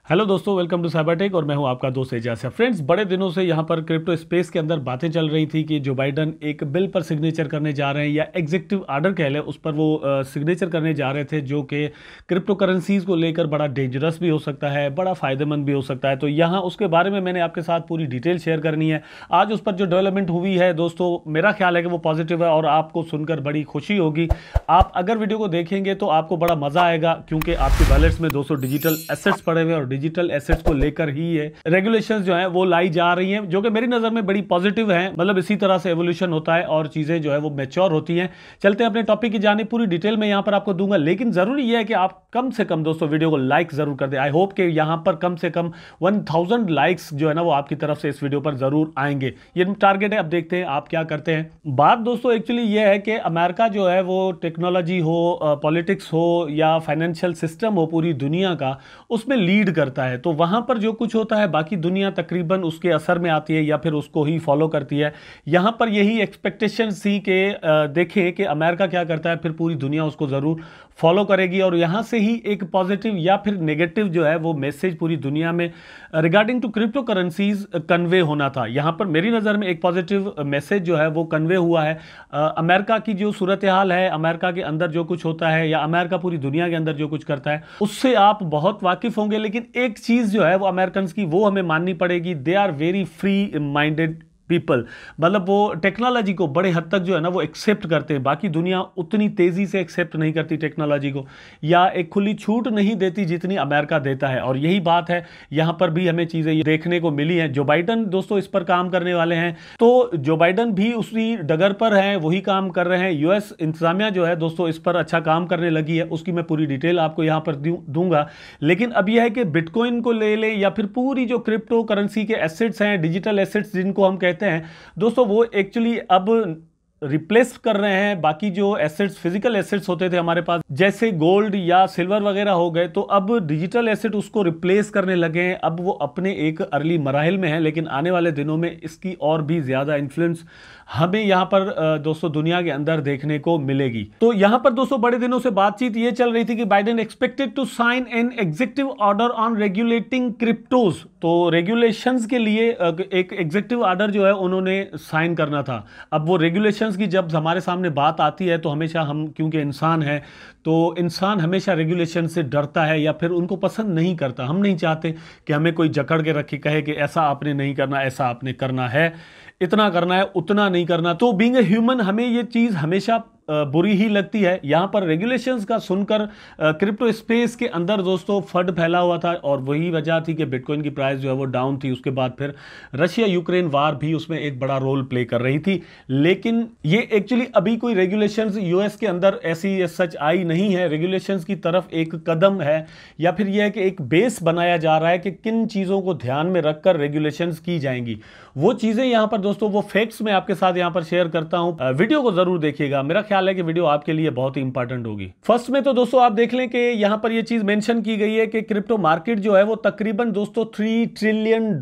Hello दोस्तों, welcome to Cybertech और मैं हूं आपका दोस्त एजाज। फ्रेंड्स, बड़े दिनों से यहां पर क्रिप्टो स्पेस के अंदर बातें चल रही थी कि जो बाइडन एक बिल पर सिग्नेचर करने जा रहे हैं या एग्जीक्यूटिव ऑर्डर कह लें, उस पर वो सिग्नेचर करने जा रहे थे, जो कि क्रिप्टो करेंसीज को लेकर बड़ा डेंजरस भी हो सकता है, बड़ा फायदेमंद भी हो सकता है। तो यहाँ उसके बारे में मैंने आपके साथ पूरी डिटेल शेयर करनी है। आज उस पर जो डेवलपमेंट हुई है दोस्तों, मेरा ख्याल है कि वो पॉजिटिव है और आपको सुनकर बड़ी खुशी होगी। आप अगर वीडियो को देखेंगे तो आपको बड़ा मजा आएगा, क्योंकि आपकी वॉलेट्स में दोस्तों डिजिटल एसेट्स पड़े हुए और डिजिटल एसेट्स को लेकर ही ये रेगुलेशंस जो हैं वो लाई जा रही हैं, जो कि मेरी नजर में बड़ी पॉजिटिव हैं। मतलब इसी तरह से एवोल्यूशन होता है और चीजें जो है वो मैच्योर होती हैं। चलते हैं अपने टॉपिक की जाने, पूरी डिटेल में यहां पर आपको दूंगा, लेकिन जरूरी यह है कि आप कम से कम दोस्तों वीडियो को लाइक जरूर कर दें। आई होप कि यहां पर कम से कम 1000 लाइक्स जो है ना वो आपकी तरफ से इस वीडियो पर जरूर आएंगे। ये टारगेट है। अब देखते हैं आप क्या करते हैं। बात दोस्तों एक्चुअली ये है कि अमेरिका जो है वो टेक्नोलॉजी हो, पॉलिटिक्स हो या फाइनेंशियल सिस्टम हो पूरी दुनिया का, उसमें लीड करता है। तो वहां पर जो कुछ होता है बाकी दुनिया तकरीबन उसके असर में आती है या फिर उसको ही फॉलो करती है। यहां पर यही एक्सपेक्टेशन थी कि देखें कि अमेरिका क्या करता है, फिर पूरी दुनिया उसको जरूर फॉलो करेगी और यहां से ही एक पॉजिटिव या फिर नेगेटिव जो है वो मैसेज पूरी दुनिया में regarding to cryptocurrencies convey होना था। यहां पर मेरी नज़र में एक पॉजिटिव मैसेज जो है वो कन्वे हुआ है। अमेरिका की जो सूरत हाल है, अमेरिका के अंदर जो कुछ होता है या अमेरिका पूरी दुनिया के अंदर जो कुछ करता है, उससे आप बहुत वाकिफ होंगे। लेकिन एक चीज़ जो है वो अमेरिकन की वो हमें माननी पड़ेगी, they are very free minded people. मतलब वो टेक्नोलॉजी को बड़े हद तक जो है ना वो एक्सेप्ट करते हैं। बाकी दुनिया उतनी तेजी से एक्सेप्ट नहीं करती टेक्नोलॉजी को, या एक खुली छूट नहीं देती जितनी अमेरिका देता है। और यही बात है, यहां पर भी हमें चीजें देखने को मिली हैं। जो बाइडन दोस्तों इस पर काम करने वाले हैं, तो जो बाइडन भी उसी डगर पर है, वही काम कर रहे हैं। यूएस इंतजामिया जो है दोस्तों इस पर अच्छा काम करने लगी है, उसकी मैं पूरी डिटेल आपको यहां पर दूंगा। लेकिन अब यह है कि बिटकॉइन को ले ले या फिर पूरी जो क्रिप्टो करेंसी के एसेट्स हैं, डिजिटल एसेट्स जिनको हम कहते हैं दोस्तों, वो एक्चुअली अब रिप्लेस कर रहे हैं बाकी जो एसेट्स, फिजिकल एसेट्स होते थे हमारे पास, जैसे गोल्ड या सिल्वर वगैरह हो गए, तो अब डिजिटल एसेट उसको रिप्लेस करने लगे हैं। अब वो अपने एक अर्ली मराहिल में है, लेकिन आने वाले दिनों में इसकी और भी ज्यादा इन्फ्लुएंस हमें यहां पर दोस्तों दुनिया के अंदर देखने को मिलेगी। तो यहां पर दोस्तों बड़े दिनों से बातचीत ये चल रही थी कि Biden expected to sign an executive order on regulating cryptos. तो रेगुलेशंस के लिए एक एग्जीक्यूटिव ऑर्डर जो है उन्होंने साइन करना था। अब वो रेगुलेशंस की जब हमारे सामने बात आती है तो हमेशा हम, क्योंकि इंसान है, तो इंसान हमेशा रेगुलेशन से डरता है या फिर उनको पसंद नहीं करता। हम नहीं चाहते कि हमें कोई जकड़ के रखे, कहे कि ऐसा आपने नहीं करना, ऐसा आपने करना है, इतना करना है, उतना नहीं करना। तो बीइंग ए ह्यूमन हमें ये चीज हमेशा बुरी ही लगती है। यहां पर रेगुलेशंस का सुनकर क्रिप्टो स्पेस के अंदर दोस्तों फंड फैला हुआ था और वही वजह थी कि बिटकॉइन की प्राइस जो है वो डाउन थी। उसके बाद फिर रशिया यूक्रेन वार भी उसमें एक बड़ा रोल प्ले कर रही थी। लेकिन ये एक्चुअली अभी कोई रेगुलेशंस यूएस के अंदर ऐसी सच आई नहीं है। रेगुलेशंस की तरफ एक कदम है, या फिर यह है कि एक बेस बनाया जा रहा है कि किन चीजों को ध्यान में रखकर रेगुलेशंस की जाएंगी। वो चीजें यहां पर दोस्तों, वो फैक्ट्स मैं आपके साथ यहां पर शेयर करता हूं। वीडियो को जरूर देखिएगा, मेरा ख्याल है कि वीडियो आपके लिए बहुत ही इंपॉर्टेंट होगी। फर्स्ट में तो दोस्तों आप देख लें कि यहां पर ये चीज मेंशन की गई है कि क्रिप्टो मार्केट जो है वो तकरीबन दोस्तों $3 ट्रिलियन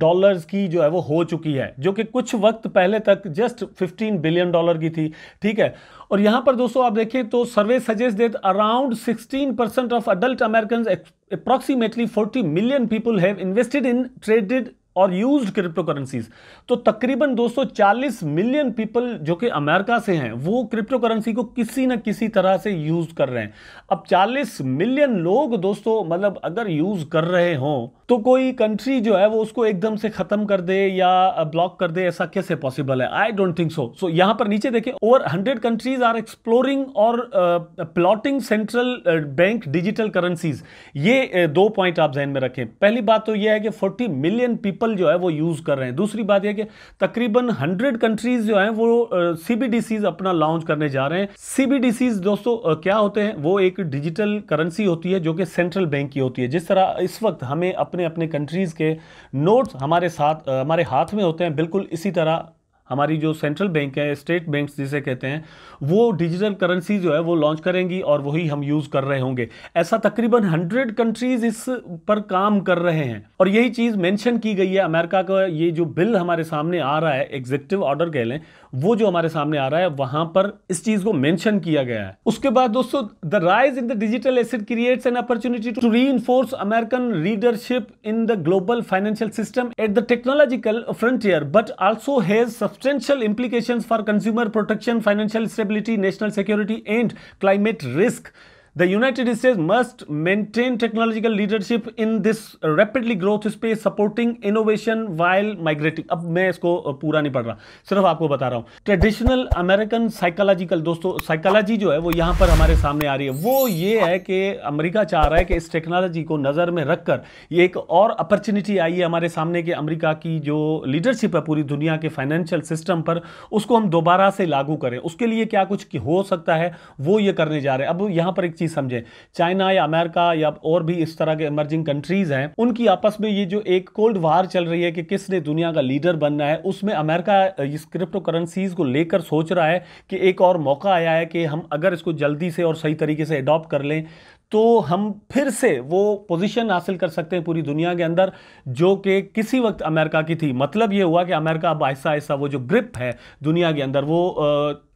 की जो है वो हो चुकी है, जो कि कुछ वक्त पहले तक जस्ट $15 बिलियन की थी। ठीक है। और यहां पर दोस्तों आप देखें तो survey suggest that around 16% of adult American, approximately 40 million people have invested in traded और यूज्ड क्रिप्टो करेंसीज। तो तकरीबन दोस्तों 40 मिलियन पीपल जो कि अमेरिका से हैं, वो क्रिप्टो करेंसी को किसी न किसी तरह से यूज कर रहे हैं। अब 40 मिलियन लोग दोस्तों, मतलब अगर यूज कर रहे हों तो कोई कंट्री जो है वो उसको एकदम से खत्म कर दे या ब्लॉक कर दे, ऐसा कैसे पॉसिबल है? I don't think so. सो यहां पर नीचे देखें, ओवर 100 कंट्रीज आर एक्सप्लोरिंग और plotting central bank digital currencies. ये दो पॉइंट आप ध्यान में रखें। पहली बात तो यह है कि 40 मिलियन पीपल जो है वो यूज कर रहे हैं। दूसरी बात यह कि तकरीबन 100 कंट्रीज जो हैं वो सीबीडीसीज अपना लॉन्च करने जा रहे हैं। सीबीडीसीज दोस्तों क्या होते हैं? वो एक डिजिटल करेंसी होती है जो कि सेंट्रल बैंक की होती है। जिस तरह इस वक्त हमें अपने अपने कंट्रीज के नोट्स हमारे साथ, हमारे हाथ में होते हैं, बिल्कुल इसी तरह हमारी जो सेंट्रल बैंक है, स्टेट बैंक्स जिसे कहते हैं, वो डिजिटल करेंसी जो है वो लॉन्च करेंगी और वही हम यूज कर रहे होंगे। ऐसा तकरीबन 100 कंट्रीज इस पर काम कर रहे हैं और यही चीज मेंशन की गई है। अमेरिका का ये जो बिल हमारे सामने आ रहा है, एग्जीक्यूटिव ऑर्डर कह लें, वो जो हमारे सामने आ रहा है वहां पर इस चीज को मेंशन किया गया है। उसके बाद दोस्तों, the rise in the digital asset creates an opportunity to reinforce American leadership in the global financial system at the technological frontier, but also has substantial implications for consumer protection, financial stability, national security, and climate risk. The United States must maintain technological leadership in this rapidly growth space, supporting innovation while migrating. अब मैं इसको पूरा नहीं पढ़ रहा, सिर्फ आपको बता रहा हूं। ट्रेडिशनल अमेरिकन साइकोलॉजिकल, दोस्तों साइकोलॉजी जो है वो यहां पर हमारे सामने आ रही है। वो ये है कि अमेरिका चाह रहा है कि इस टेक्नोलॉजी को नजर में रखकर ये एक और अपॉर्चुनिटी आई है हमारे सामने कि अमेरिका की जो लीडरशिप है पूरी दुनिया के फाइनेंशियल सिस्टम पर, उसको हम दोबारा से लागू करें। उसके लिए क्या कुछ हो सकता है वो ये करने जा रहे हैं। अब यहां पर एक समझे, चाइना या अमेरिका या और भी इस तरह के इमर्जिंग कंट्रीज हैं, उनकी आपस में ये जो एक कोल्ड वार चल रही है कि किसने दुनिया का लीडर बनना है, उसमें अमेरिका इस क्रिप्टो करेंसीज को लेकर सोच रहा है कि एक और मौका आया है कि हम अगर इसको जल्दी से और सही तरीके से अडॉप्ट कर लें तो हम फिर से वो पोजीशन हासिल कर सकते हैं पूरी दुनिया के अंदर जो कि किसी वक्त अमेरिका की थी। मतलब ये हुआ कि अमेरिका अब आहिस्ता आहिस्ता वो जो ग्रिप है दुनिया के अंदर वो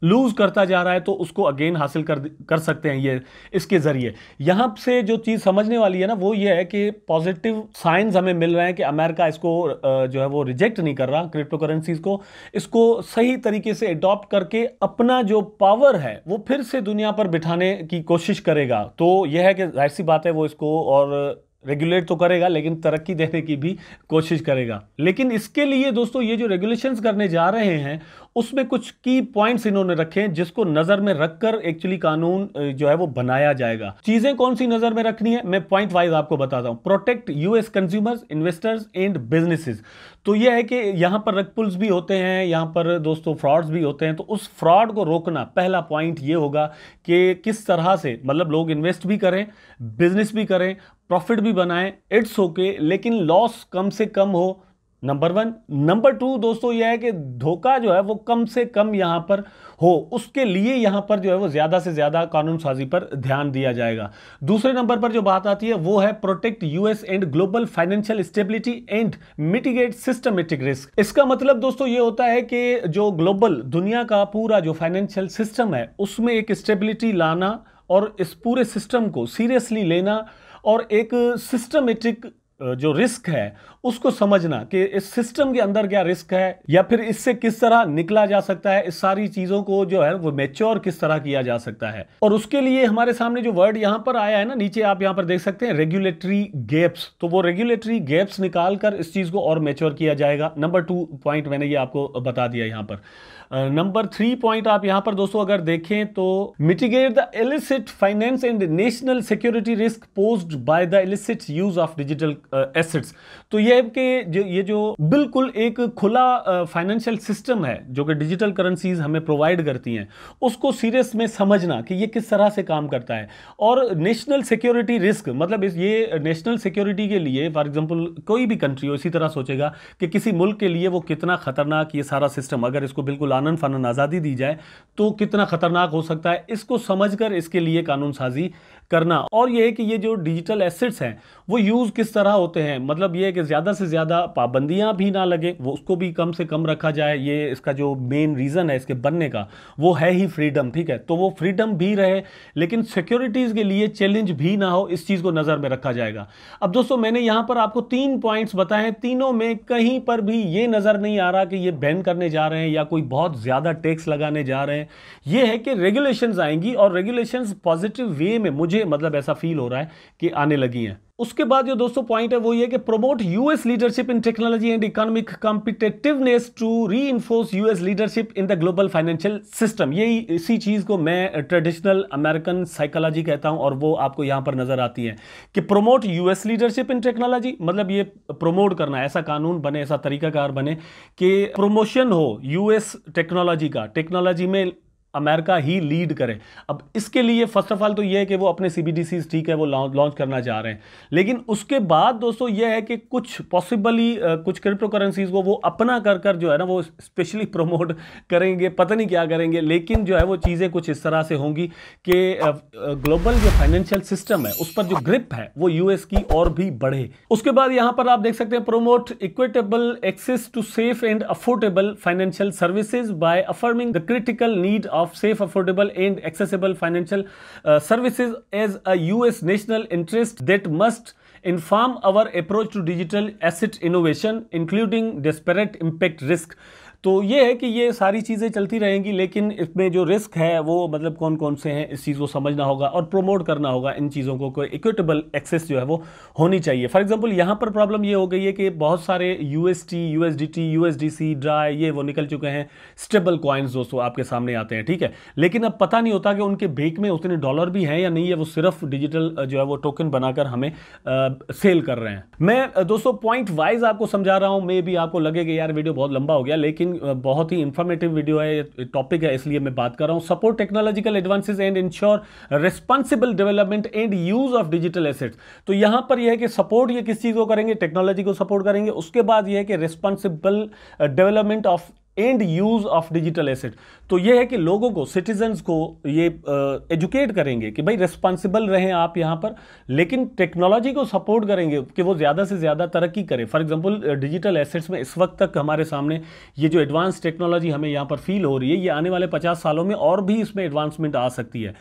लूज करता जा रहा है, तो उसको अगेन हासिल कर सकते हैं ये इसके जरिए। यहां से जो चीज समझने वाली है ना वो ये है कि पॉजिटिव साइंस हमें मिल रहे हैं कि अमेरिका इसको जो है वो रिजेक्ट नहीं कर रहा, क्रिप्टो करेंसीज को, इसको सही तरीके से अडॉप्ट करके अपना जो पावर है वो फिर से दुनिया पर बिठाने की कोशिश करेगा। तो यह है कि जाहिर सी बात है वो इसको और रेगुलेट तो करेगा लेकिन तरक्की देने की भी कोशिश करेगा। लेकिन इसके लिए दोस्तों ये जो रेगुलेशंस करने जा रहे हैं उसमें कुछ की पॉइंट्स इन्होंने रखे हैं जिसको नजर में रखकर एक्चुअली कानून जो है वो बनाया जाएगा। चीजें कौन सी नजर में रखनी है मैं पॉइंट वाइज आपको बताता हूं। Protect US consumers, investors and businesses. तो यह है कि यहां पर रग पुल्स भी होते हैं, यहां पर दोस्तों फ्रॉड्स भी होते हैं, तो उस फ्रॉड को रोकना पहला पॉइंट ये होगा कि किस तरह से मतलब लोग इन्वेस्ट भी करें, बिजनेस भी करें, प्रॉफिट भी बनाएं, इट्स ओके, लेकिन लॉस कम से कम हो, नंबर 1। नंबर 2 दोस्तों यह है कि धोखा जो है वो कम से कम यहां पर हो, उसके लिए यहां पर जो है वो ज्यादा से ज्यादा कानून साजी पर ध्यान दिया जाएगा। दूसरे नंबर पर जो बात आती है वो है protect US and global financial stability and mitigate systematic risk. इसका मतलब दोस्तों ये होता है कि जो ग्लोबल दुनिया का पूरा जो फाइनेंशियल सिस्टम है उसमें एक स्टेबिलिटी लाना और इस पूरे सिस्टम को सीरियसली लेना और एक सिस्टमेटिक जो रिस्क है उसको समझना कि इस सिस्टम के अंदर क्या रिस्क है या फिर इससे किस तरह निकला जा सकता है, इस सारी चीजों को जो है वो मैच्योर किस तरह किया जा सकता है। और उसके लिए हमारे सामने जो वर्ड यहां पर आया है ना, नीचे आप यहां पर देख सकते हैं रेगुलेटरी गैप्स, तो वो रेगुलेटरी गैप्स निकालकर इस चीज को और मैच्योर किया जाएगा। नंबर 2 पॉइंट मैंने ये आपको बता दिया यहां पर। नंबर 3 पॉइंट आप यहां पर दोस्तों अगर देखें तो mitigate the illicit finance and national security risk posed by the illicit use of digital assets. तो ये कि ये जो बिल्कुल एक खुला फाइनेंशियल सिस्टम है जो कि डिजिटल करेंसीज हमें प्रोवाइड करती हैं, उसको सीरियस में समझना कि ये किस तरह से काम करता है। और नेशनल सिक्योरिटी रिस्क मतलब ये नेशनल सिक्योरिटी के लिए फॉर एग्जांपल कोई भी कंट्री हो इसी तरह सोचेगा कि किसी मुल्क के लिए वो कितना खतरनाक ये सारा सिस्टम, अगर इसको बिल्कुल आनन फानन आज़ादी दी जाए तो कितना खतरनाक हो सकता है, इसको समझकर इसके लिए कानून साजी करना। और यह है कि ये जो डिजिटल एसेट्स हैं वो यूज किस तरह होते हैं, मतलब ये है कि ज्यादा से ज्यादा पाबंदियां भी ना लगे, वो उसको भी कम से कम रखा जाए। ये इसका जो मेन रीजन है इसके बनने का वो है ही फ्रीडम, ठीक है, तो वो फ्रीडम भी रहे लेकिन सिक्योरिटीज के लिए चैलेंज भी ना हो, इस चीज को नजर में रखा जाएगा। अब दोस्तों मैंने यहां पर आपको 3 पॉइंट्स बताए, तीनों में कहीं पर भी ये नजर नहीं आ रहा कि ये बैन करने जा रहे हैं या कोई बहुत ज्यादा टैक्स लगाने जा रहे हैं। ये है कि रेगुलेशंस आएंगी और रेगुलेशंस पॉजिटिव वे में मुझे मतलब ऐसा फील हो रहा है कि आने लगी हैं। उसके बाद जो दोस्तों पॉइंट है वो ये कि promote US leadership in technology and economic competitiveness to reinforce US leadership in the global financial system. यही इसी चीज को मैं ट्रेडिशनल अमेरिकन साइकोलॉजी कहता हूं और वो आपको यहां पर नजर आती है कि promote US leadership in technology, मतलब ये प्रमोट करना, ऐसा कानून बने, ऐसा तरीकाकार बने कि प्रमोशन हो यूएस टेक्नोलॉजी का, टेक्नोलॉजी में अमेरिका ही लीड करे। अब इसके लिए फर्स्ट ऑफ ऑल तो ये है कि वो अपने CBDCs ठीक है वो लॉन्च करना चाह रहे हैं, लेकिन उसके बाद दोस्तों ये है कि कुछ पॉसिबली कुछ क्रिप्टो करेंसीज को वो अपना कर जो है ना वो स्पेशली प्रमोट करेंगे, पता नहीं क्या करेंगे, लेकिन जो है वो चीज़ें कुछ इस तरह से होंगी कि ग्लोबल जो फाइनेंशियल सिस्टम है उस पर जो ग्रिप है वो यूएस की और भी बढ़े। उसके बाद यहां पर आप देख सकते हैं promote equitable access to safe and affordable financial services by affirming the critical need of safe, affordable and accessible financial services as a US national interest that must inform our approach to digital asset innovation including disparate impact risk। तो ये है कि ये सारी चीज़ें चलती रहेंगी, लेकिन इसमें जो रिस्क है वो मतलब कौन कौन से हैं इस चीज़ को समझना होगा और प्रमोट करना होगा इन चीज़ों को। कोई इक्विटेबल एक्सेस जो है वो होनी चाहिए। फॉर एग्जांपल यहाँ पर प्रॉब्लम ये हो गई है कि बहुत सारे UST, USDT, USDC, ड्राई ये वो निकल चुके हैं, स्टेबल कॉइन्स दोस्तों आपके सामने आते हैं, ठीक है, लेकिन अब पता नहीं होता कि उनके बेक में उतने डॉलर भी हैं या नहीं है, वो सिर्फ डिजिटल जो है वो टोकन बनाकर हमें सेल कर रहे हैं। मैं दोस्तों पॉइंट वाइज आपको समझा रहा हूँ, मे भी आपको लगे कि यार वीडियो बहुत लंबा हो गया, लेकिन बहुत ही इंफॉर्मेटिव वीडियो है, टॉपिक है, इसलिए मैं बात कर रहा हूं। Support technological advances and ensure responsible development and use of digital assets. तो यहां पर यह है कि सपोर्ट ये किस चीज को करेंगे, टेक्नोलॉजी को सपोर्ट करेंगे। उसके बाद यह है कि responsible development of and use of digital asset. तो यह है कि लोगों को, सिटीजन्स को ये एजुकेट करेंगे कि भाई रिस्पॉन्सिबल रहें आप यहां पर, लेकिन टेक्नोलॉजी को सपोर्ट करेंगे कि वो ज्यादा से ज्यादा तरक्की करें। फॉर एग्जांपल डिजिटल एसेट्स में इस वक्त तक हमारे सामने ये जो एडवांस टेक्नोलॉजी हमें यहां पर फील हो रही है, ये आने वाले 50 सालों में और भी इसमें एडवांसमेंट आ सकती है।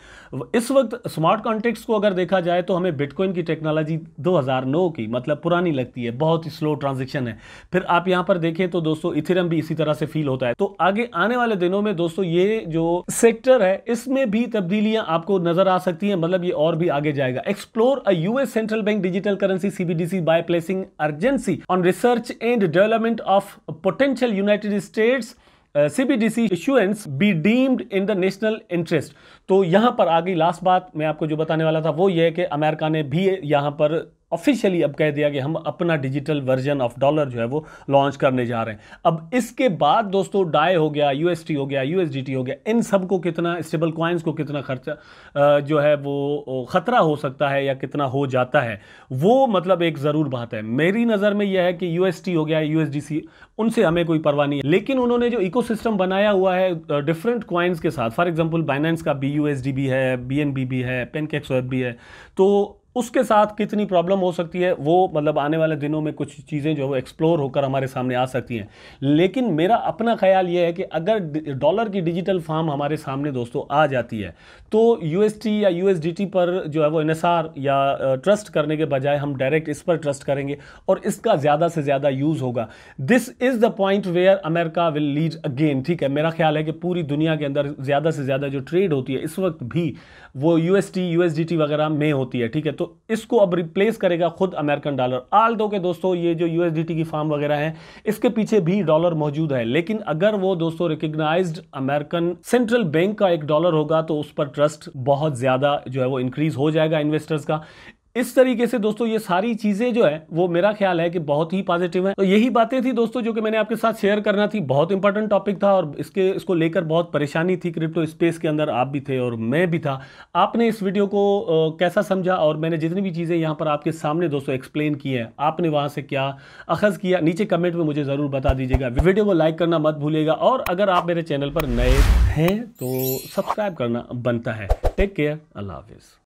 इस वक्त स्मार्ट कॉन्ट्रैक्ट्स को अगर देखा जाए तो हमें बिटकॉइन की टेक्नोलॉजी 2009 की मतलब पुरानी लगती है, बहुत ही स्लो ट्रांजेक्शन है। फिर आप यहां पर देखें तो दोस्तों इथेरियम भी इसी तरह से फील होता है। तो आगे आने वाले दिनों में दोस्तों ये जो सेक्टर है इसमें भी तब्दीलियां आपको नजर आ सकती हैं, मतलब ये और भी आगे जाएगा। Explore a US central bank digital currency CBDC by placing urgency on research and development of potential United states CBDC issuance be deemed in the national interest। तो यहां पर आगे लास्ट बात मैं आपको जो बताने वाला था वो ये है कि अमेरिका ने भी यहां पर ऑफिशियली अब कह दिया कि हम अपना डिजिटल वर्जन ऑफ डॉलर जो है वो लॉन्च करने जा रहे हैं। अब इसके बाद दोस्तों डाई हो गया, UST हो गया, USDT हो गया, इन सब को कितना, स्टेबल कॉइन्स को कितना खर्चा जो है वो खतरा हो सकता है या कितना हो जाता है, वो मतलब एक ज़रूर बात है। मेरी नज़र में यह है कि UST हो गया, USDC, उनसे हमें कोई परवाह नहीं है, लेकिन उन्होंने जो इकोसिस्टम बनाया हुआ है डिफरेंट कॉइन्स के साथ, फॉर एग्जांपल बाइनेंस का BUSD भी है, BNB भी है, PancakeSwap भी है, तो उसके साथ कितनी प्रॉब्लम हो सकती है वो मतलब आने वाले दिनों में कुछ चीज़ें जो है वो एक्सप्लोर होकर हमारे सामने आ सकती हैं। लेकिन मेरा अपना ख्याल ये है कि अगर डॉलर की डिजिटल फॉर्म हमारे सामने दोस्तों आ जाती है तो UST या USDT पर जो है वो इन्हिसार या ट्रस्ट करने के बजाय हम डायरेक्ट इस पर ट्रस्ट करेंगे और इसका ज़्यादा से ज़्यादा यूज़ होगा। This is the point where America will lead again. ठीक है, मेरा ख्याल है कि पूरी दुनिया के अंदर ज़्यादा से ज़्यादा जो ट्रेड होती है इस वक्त भी वो UST USDT वगैरह में होती है। ठीक है, तो इसको अब रिप्लेस करेगा खुद अमेरिकन डॉलर। आल दो के दोस्तों ये जो USDT की फार्म वगैरह है इसके पीछे भी डॉलर मौजूद है, लेकिन अगर वो दोस्तों रिकग्नाइज्ड अमेरिकन सेंट्रल बैंक का एक डॉलर होगा तो उस पर ट्रस्ट बहुत ज्यादा जो है वो इंक्रीज हो जाएगा इन्वेस्टर्स का। इस तरीके से दोस्तों ये सारी चीजें जो है वो मेरा ख्याल है कि बहुत ही पॉजिटिव है। तो यही बातें थी दोस्तों जो कि मैंने आपके साथ शेयर करना थी। बहुत इंपॉर्टेंट टॉपिक था और इसको लेकर बहुत परेशानी थी क्रिप्टो स्पेस के अंदर, आप भी थे और मैं भी था। आपने इस वीडियो को कैसा समझा और मैंने जितनी भी चीजें यहाँ पर आपके सामने दोस्तों एक्सप्लेन की है आपने वहां से क्या अखज़ किया, नीचे कमेंट में मुझे जरूर बता दीजिएगा। वीडियो को लाइक करना मत भूलिएगा और अगर आप मेरे चैनल पर नए हैं तो सब्सक्राइब करना बनता है। टेक केयर, अल्लाह हाफिज।